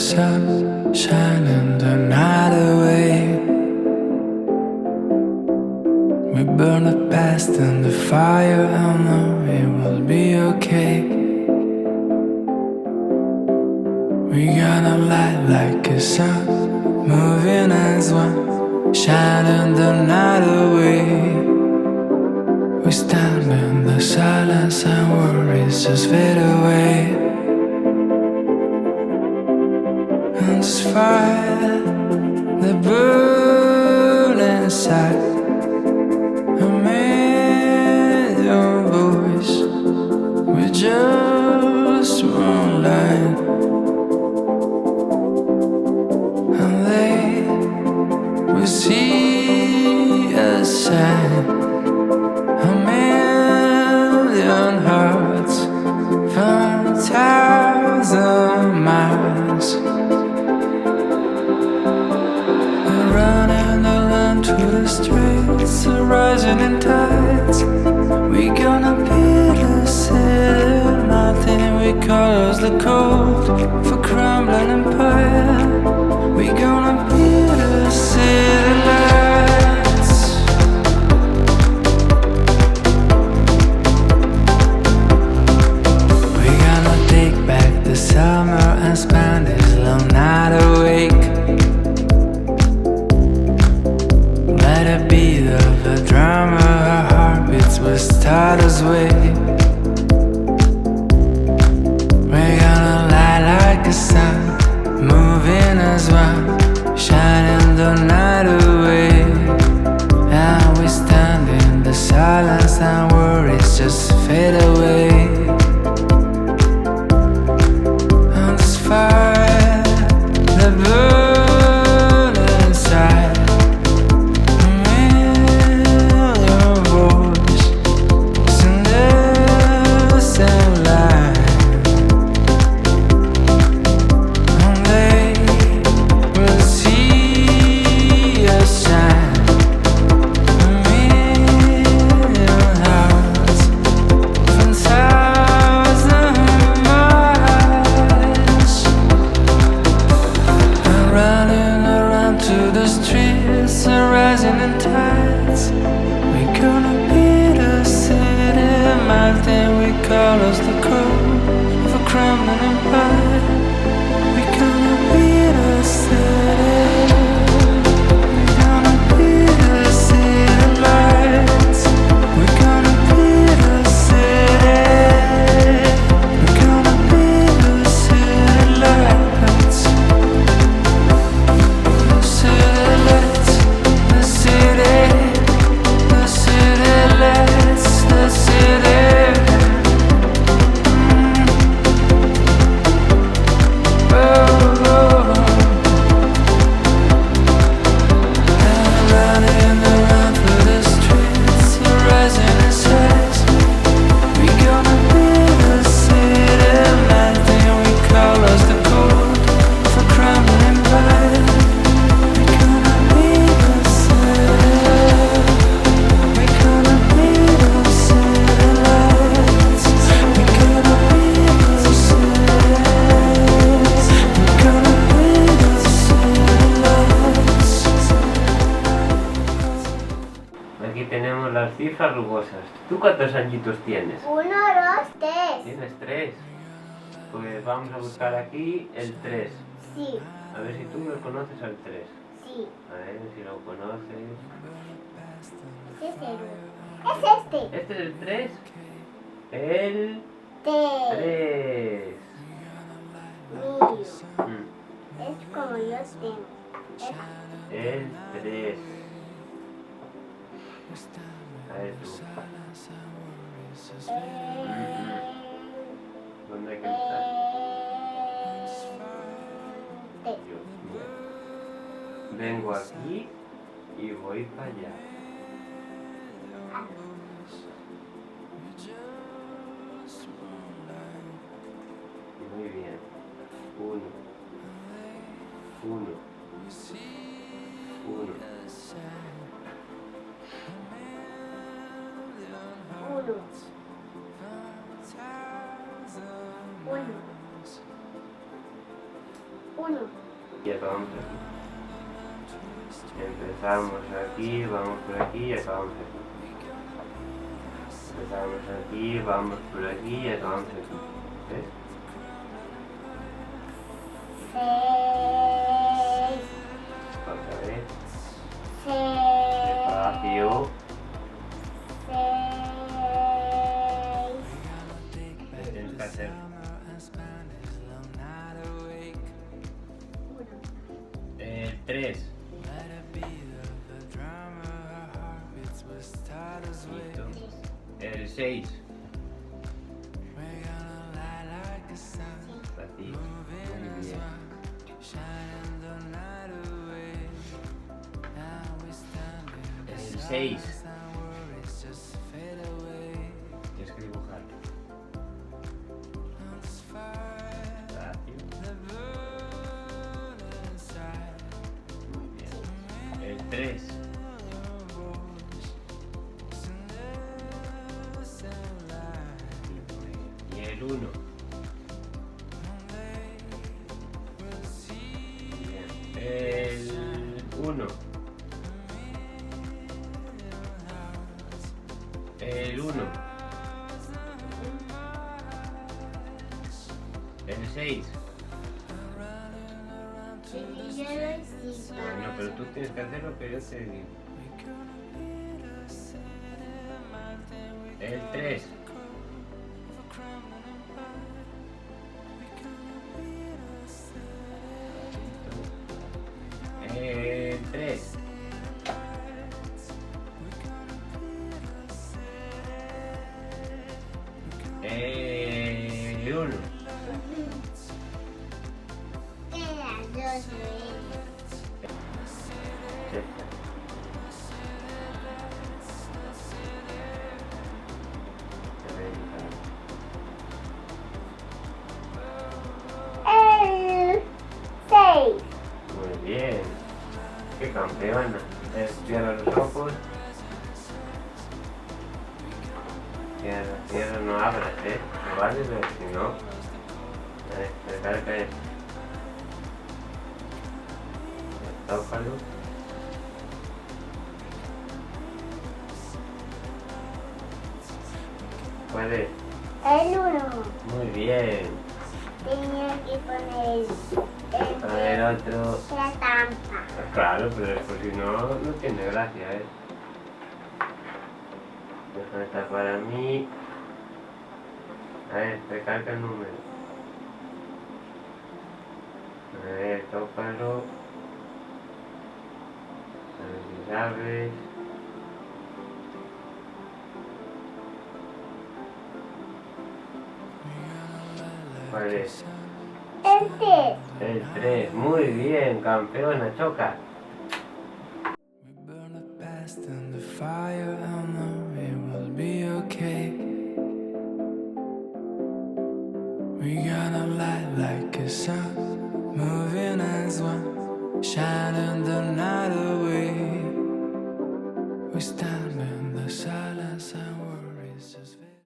sun shining the night away. We burn the past in the fire, I know it will be okay. We gonna light like a sun, moving as one, shining the night away. We stand in the silence and worries just fade away. And this fire that burns inside, a million voices with just one line. And they will see a sign, a million hearts from 1,000 miles. We're running along to the streets, rising in tides. We gonna build a city, nothing we cause the cold for crumbling empire. We gonna build a city lights. We gonna take back the summer and spend this long night awake. Let it beat of a drummer, our heartbeats will start us way. We're gonna light like a sun, moving as one, shining the night away. And we stand in the silence and worries just fade away. And this fire that burns inside, a million voices in the same line. And they will see us shine, a million hearts from 1,000 miles. And running around to the streets and rising in tides. We gonna beat a city, melting we call us the cold of a crumbling empire. We gonna beat a city. We gonna beat a city lights. We gonna beat a city. We gonna beat a city lights. The city lights, the city lights, the city. Oh, oh. And running around through the streets, rising in sights. We gonna build a city, nothing we call us the cold for crumbling empire. We gonna build a city. We gonna build a city lights. We gonna build a city. We gonna build a city lights. Aquí tenemos las cifras rugosas. ¿Tú cuántos añitos tienes? 1, 2, 3. ¿Tienes 3? Pues vamos a buscar aquí el 3. Sí, A ver si tú lo conoces al 3. sí. A ver si lo conoces. Ese es el 1. Es este. ¿Este es el 3? El 3. 3. Mío. Es como yo tengo. El 3. A ver tú. ¿Dónde hay que estar? Dios mío. Vengo aquí y voy para allá. Muy bien. 1. 1. 1. 1. 1. 1. y acabamos aquí. Empezamos aquí, vamos por aquí y acabamos aquí. Empezamos aquí, vamos por aquí y acabamos aquí. ¿Ves? 6. Otra vez. 6. Despacio. 6. Tienes que hacer. 3. Listo. El 6. Así. Muy bien. El 6. Tienes que dibujar. Despacio. Muy bien. El 3. Y el 1. El 1. El 1. El 6. Bueno, pero tú tienes que hacer lo que yo te digo. El 3. El 3. El 1. El 6. Muy bien. Qué campeona. Cierra los ojos. Cierra, no abras, no vale, pero si no. Recarga esto. Tócalo. Puedes. El 1. Muy bien. Tenía que poner A ver, otro. la trampa. Claro, pero después si no, no tiene gracia, Déjame estar para mí. A ver, recarga el número. A ver, tócalo. A ver si sabes. ¿Cuál es? El 3. El 3. Muy bien, campeona, choca. We burn the past in the fire, I know it will be okay. We gonna light like a sun, moving as one, shining the night away. We stand